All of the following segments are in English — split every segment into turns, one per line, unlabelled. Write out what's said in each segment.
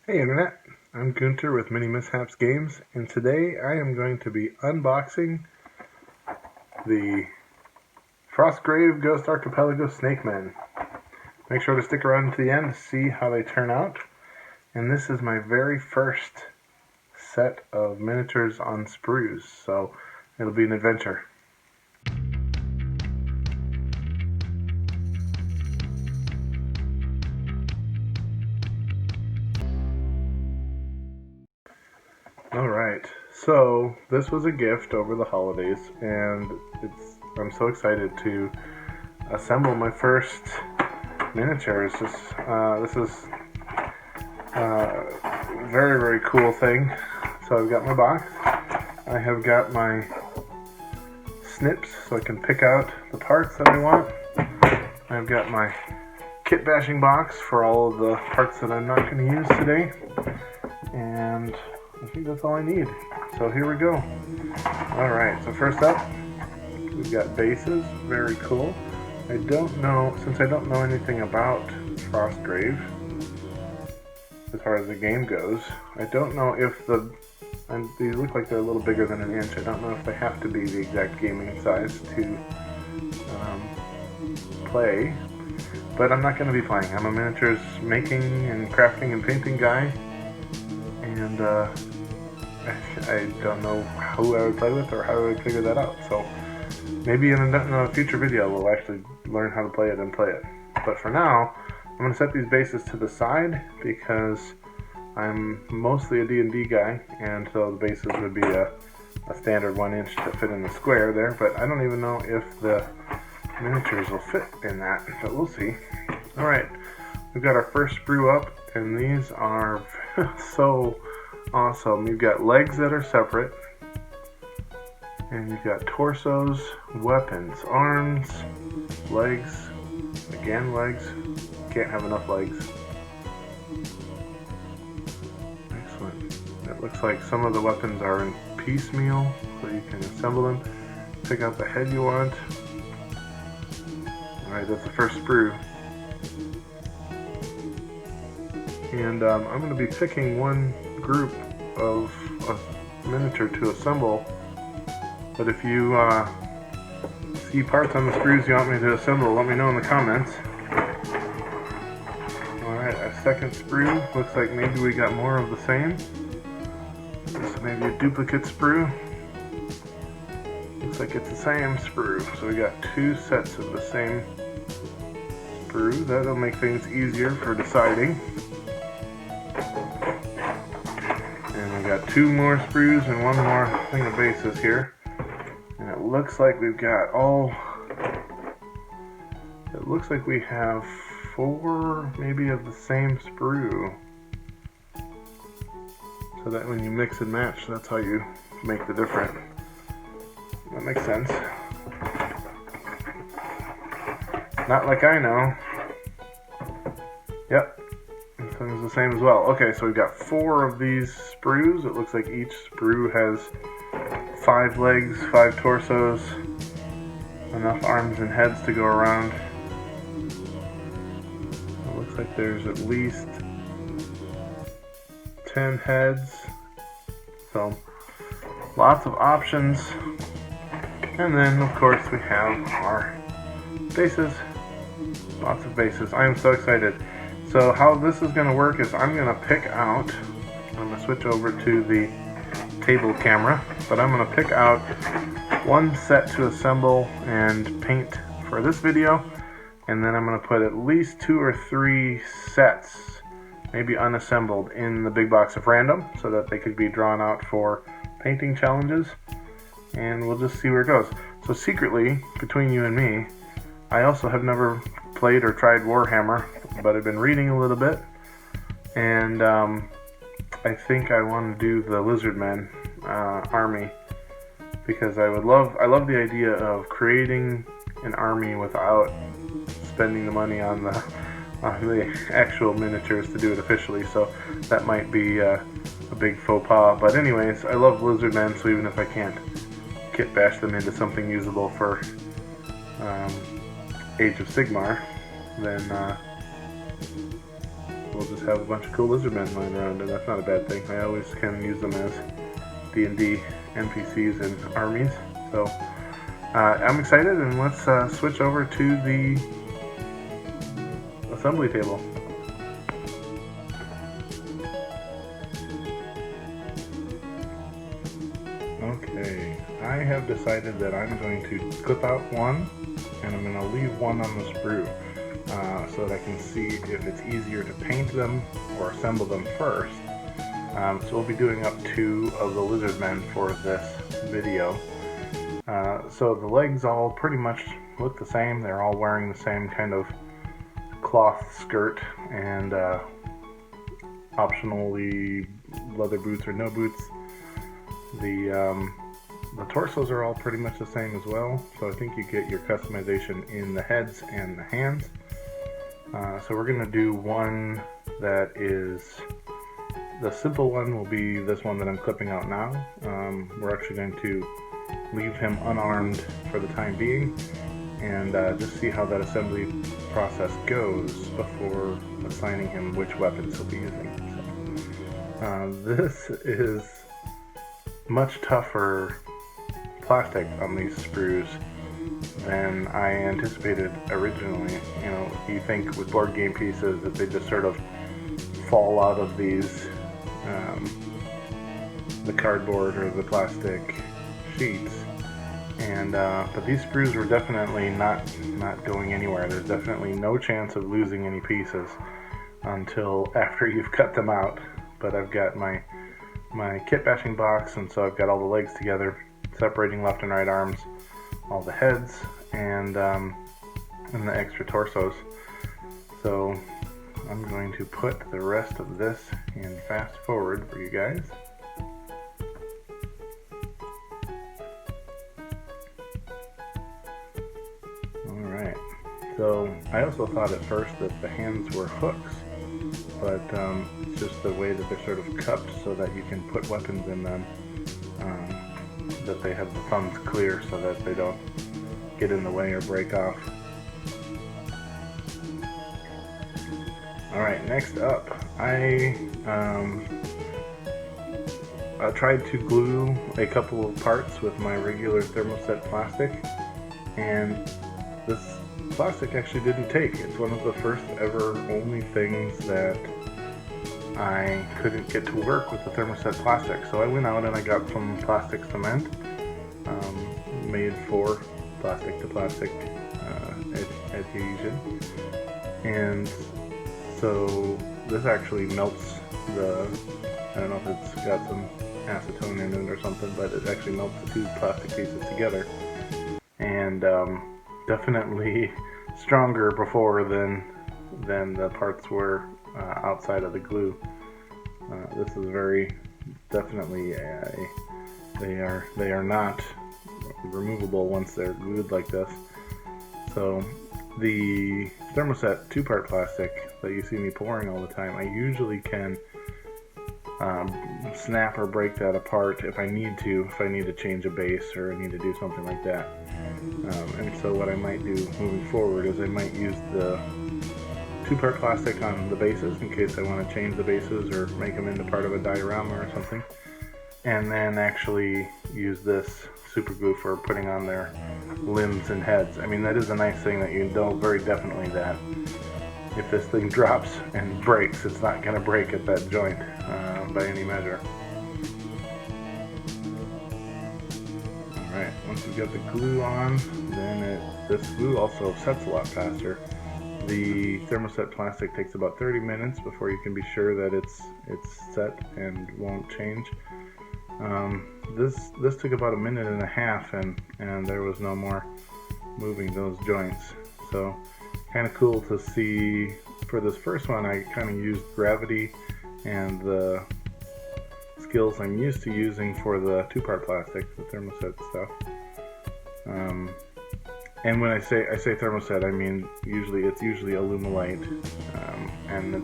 Hey Internet, I'm Gunter with MiniMishaps Games, and today I am going to be unboxing the Frostgrave Ghost Archipelago Snakemen. Make sure to stick around to the end to see how they turn out. And this is my very first set of miniatures on Sprues, so it'll be an adventure. Alright, so this was a gift over the holidays, and I'm so excited to assemble my first miniatures. This is a very, very cool thing. So I've got my box, I have got my snips so I can pick out the parts that I want. I've got my kit bashing box for all of the parts that I'm not going to use today, and I think that's all I need. So here we go. Alright, so first up, we've got bases. Very cool. I don't know, since I don't know anything about Frostgrave, as far as the game goes, I don't know if these look like they're a little bigger than an inch. I don't know if they have to be the exact gaming size to play, but I'm not going to be playing. I'm a miniatures making and crafting and painting guy, and I don't know who I would play with or how I would figure that out. So maybe in a future video we'll actually learn how to play it and play it. But for now, I'm going to set these bases to the side because I'm mostly a D&D guy, and so the bases would be a standard 1 inch to fit in the square there, but I don't even know if the miniatures will fit in that, but we'll see. Alright, we've got our first sprue up, and these are so awesome. You've got legs that are separate, and you've got torsos, weapons, arms, legs, again legs. Can't have enough legs. Excellent. It looks like some of the weapons are in piecemeal, so you can assemble them. Pick out the head you want. Alright, that's the first sprue. And I'm going to be picking one group of a miniature to assemble, but if you see parts on the sprues you want me to assemble, let me know in the comments. Alright, a second sprue. Looks like maybe we got more of the same. This may be a duplicate sprue. Looks like it's the same sprue. So we got 2 sets of the same sprue. That'll make things easier for deciding. And we got 2 more sprues and 1 more thing of bases here. And it looks like we've got it looks like we have 4 maybe of the same sprue. So that when you mix and match, that's how you make the difference. That makes sense. Not like I know. Yep. This one's the same as well. Okay, so we've got 4 of these sprues. It looks like each sprue has 5 legs, 5 torsos, enough arms and heads to go around. It looks like there's at least 10 heads. So lots of options. And then of course we have our bases. Lots of bases. I am so excited. So how this is going to work is I'm going to pick out, I'm going to switch over to the table camera, but I'm going to pick out 1 set to assemble and paint for this video, and then I'm going to put at least 2 or 3 sets, maybe unassembled, in the big box of random so that they could be drawn out for painting challenges, and we'll just see where it goes. So secretly, between you and me, I also have never played or tried Warhammer, but I've been reading a little bit, and I think I want to do the Lizardmen army, because I love the idea of creating an army without spending the money on the actual miniatures to do it officially, so that might be a big faux pas. But anyways, I love Lizardmen, so even if I can't kit bash them into something usable for Age of Sigmar, then we'll just have a bunch of cool lizardmen lying around, and that's not a bad thing. I always kind of use them as D&D NPCs and armies. So I'm excited, and let's switch over to the assembly table. Okay, I have decided that I'm going to clip out one, and I'm going to leave one on the sprue, so that I can see if it's easier to paint them or assemble them first. So we'll be doing up 2 of the lizardmen for this video. So the legs all pretty much look the same. They're all wearing the same kind of cloth skirt and optionally leather boots or no boots. The torsos are all pretty much the same as well, so I think you get your customization in the heads and the hands. So we're going to do one that is, the simple one will be this one that I'm clipping out now. We're actually going to leave him unarmed for the time being, and just see how that assembly process goes before assigning him which weapons he'll be using. So, this is much tougher plastic on these sprues than I anticipated originally. You know, you think with board game pieces that they just sort of fall out of these, the cardboard or the plastic sheets, and but these sprues were definitely not going anywhere. There's definitely no chance of losing any pieces until after you've cut them out. But I've got my kit bashing box, and so I've got all the legs together, separating left and right arms, all the heads, and the extra torsos. So I'm going to put the rest of this in fast forward for you guys. Alright, so I also thought at first that the hands were hooks, but it's just the way that they're sort of cupped so that you can put weapons in them, that they have the thumbs clear so that they don't get in the way or break off. Alright, next up, I tried to glue a couple of parts with my regular thermoset plastic, and this plastic actually didn't take. It's one of the first ever only things that I couldn't get to work with the thermoset plastic. So I went out and I got some plastic cement, made for plastic to plastic adhesion, and so this actually melts the, I don't know if it's got some acetone in it or something, but it actually melts the 2 plastic pieces together, and definitely stronger before than the parts were outside of the glue. This is very definitely they are not removable once they're glued like this. So the thermoset 2-part plastic that you see me pouring all the time, I usually can snap or break that apart if I need to change a base or I need to do something like that. And so what I might do moving forward is I might use the 2-part plastic on the bases in case I want to change the bases or make them into part of a diorama or something, and then actually use this super glue for putting on their limbs and heads. I mean, that is a nice thing that you know very definitely that if this thing drops and breaks, it's not going to break at that joint by any measure. Alright, once we've got the glue on, then this glue also sets a lot faster. The thermoset plastic takes about 30 minutes before you can be sure that it's set and won't change. This took about 1.5 minutes, and there was no more moving those joints. So kind of cool to see. For this first one, I kind of used gravity and the skills I'm used to using for the 2-part plastic, the thermoset stuff. And when I say thermoset, I mean it's usually Alumilite, and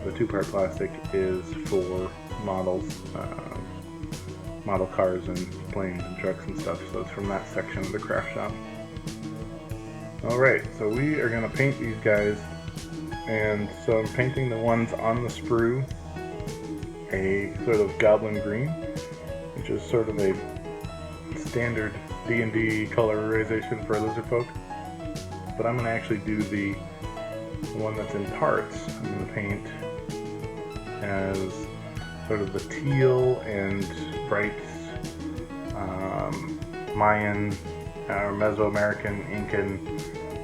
the 2-part plastic is for models, model cars and planes and trucks and stuff. So it's from that section of the craft shop. Alright, so we are going to paint these guys and so I'm painting the ones on the sprue a sort of goblin green, which is sort of a standard D&D colorization for lizard folk. But I'm going to actually do the one that's in parts. I'm going to paint as sort of the teal and bright Mayan or Mesoamerican Incan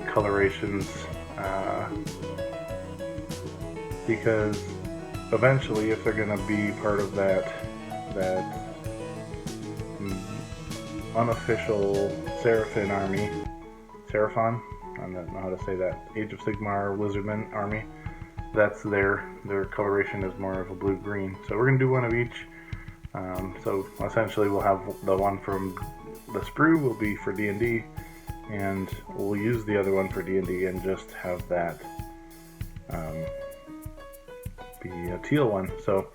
colorations, because eventually, if they're going to be part of that unofficial Seraphon army, Seraphon, I don't know how to say that, Age of Sigmar Lizardmen army, that's their coloration is more of a blue-green. So we're going to do one of each. So essentially we'll have the one from the sprue will be for D&D, and we'll use the other one for D&D and just have that be a teal one. So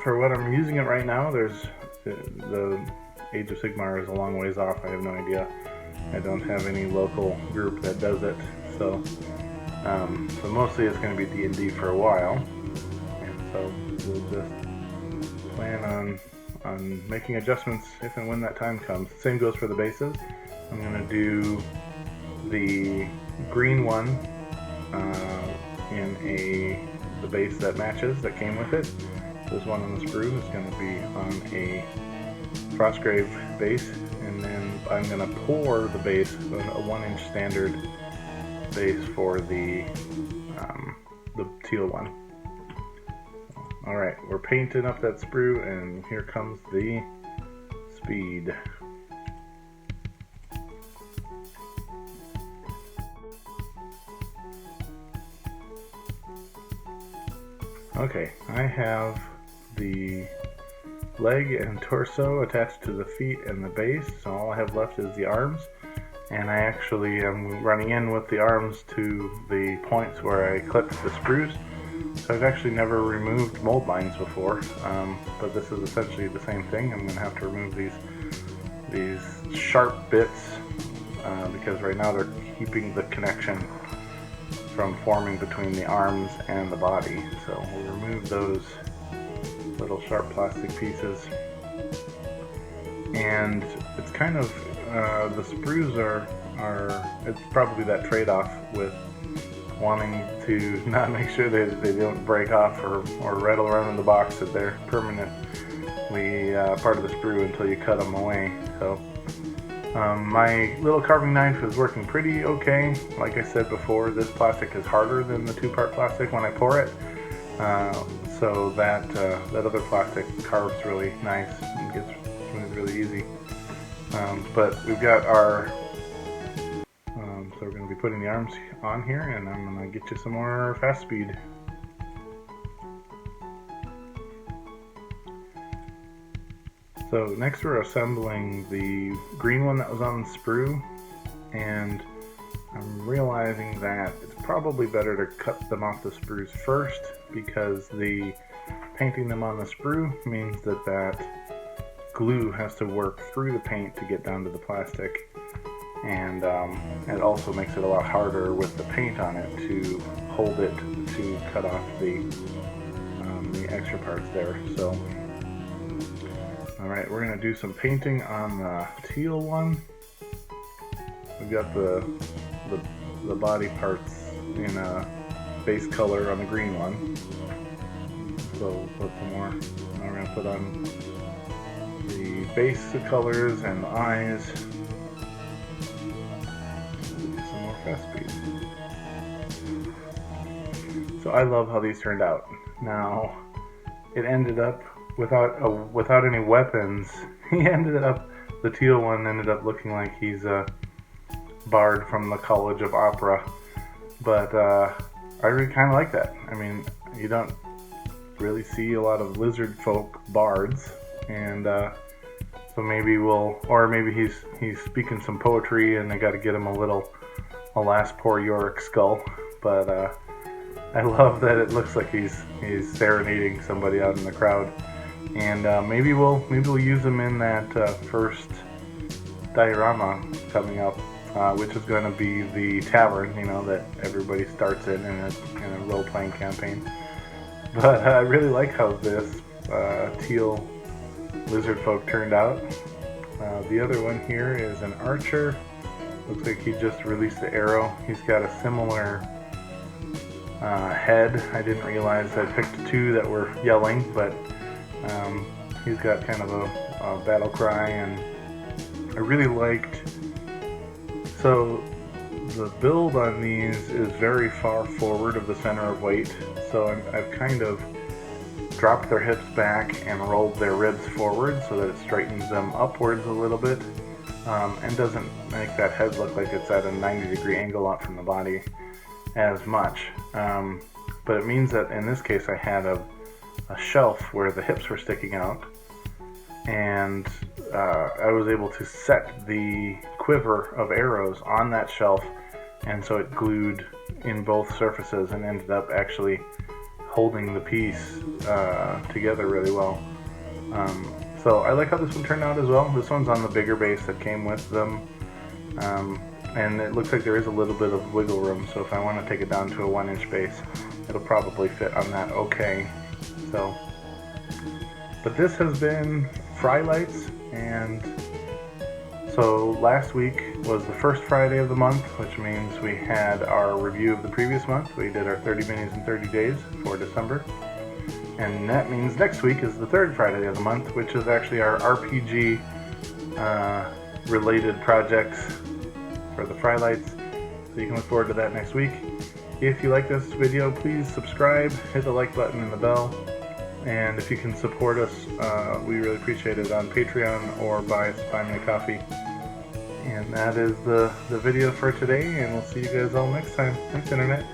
for what I'm using it right now, there's the Age of Sigmar is a long ways off. I have no idea. I don't have any local group that does it. So so mostly it's going to be D&D for a while, and so we'll just plan on making adjustments if and when that time comes. Same goes for the bases. I'm going to do the green one in the base that matches, that came with it. This one on the sprue is going to be on a Frostgrave base, and then I'm going to pour the base, a 1-inch standard base for the teal one. Alright, we're painting up that sprue, and here comes the speed. Okay, I have the leg and torso attached to the feet and the base, so all I have left is the arms, and I actually am running in with the arms to the points where I clipped the sprues. So I've actually never removed mold lines before, but this is essentially the same thing. I'm going to have to remove these sharp bits because right now they're keeping the connection from forming between the arms and the body. So we'll remove those little sharp plastic pieces. And it's kind of, the sprues are it's probably that trade-off with wanting to not make sure they don't break off or rattle around in the box, that they're permanently part of the sprue until you cut them away. So my little carving knife is working pretty okay. Like I said before, this plastic is harder than the 2-part plastic when I pour it. So that other plastic carves really nice and gets smooth really easy. But we've got our, so we're going to be putting the arms on here, and I'm going to get you some more fast speed. So next we're assembling the green one that was on the sprue, and I'm realizing that it's probably better to cut them off the sprues first, because the painting them on the sprue means that glue has to work through the paint to get down to the plastic, and it also makes it a lot harder with the paint on it to hold it to cut off the extra parts there. So alright, we're going to do some painting on the teal one. We've got the body parts in a base color on the green one. So we'll put some more. Now we're going to put on the base colors and the eyes. Some more fast speed. So I love how these turned out. Now, it ended up without any weapons. The teal one ended up looking like he's a bard from the College of Opera. But I really kind of like that. I mean, you don't really see a lot of lizard folk bards, and so maybe maybe he's speaking some poetry, and they got to get him a last poor Yorick skull. But I love that it looks like he's serenading somebody out in the crowd. And maybe we'll use him in that first diorama coming up which is going to be the tavern, you know, that everybody starts in a role-playing campaign. But I really like how this teal lizard folk turned out. The other one here is an archer. Looks like he just released the arrow. He's got a similar head. I didn't realize I picked two that were yelling, but he's got kind of a battle cry, and I really liked. So the build on these is very far forward of the center of weight, so I've kind of dropped their hips back and rolled their ribs forward so that it straightens them upwards a little bit, and doesn't make that head look like it's at a 90-degree angle up from the body as much. But it means that in this case I had a shelf where the hips were sticking out, and I was able to set the quiver of arrows on that shelf, and so it glued in both surfaces and ended up actually holding the piece together really well. So I like how this one turned out as well. This one's on the bigger base that came with them, and it looks like there is a little bit of wiggle room, so if I want to take it down to a 1-inch base, it'll probably fit on that okay. So, but this has been Frylights, and so last week was the first Friday of the month, which means we had our review of the previous month. We did our 30 minis in 30 days for December. And that means next week is the third Friday of the month, which is actually our RPG related projects for the Frylights. So you can look forward to that next week. If you like this video, please subscribe, hit the like button and the bell. And if you can support us, we really appreciate it on Patreon or buy me a coffee. And that is the video for today, and we'll see you guys all next time. Thanks, Internet.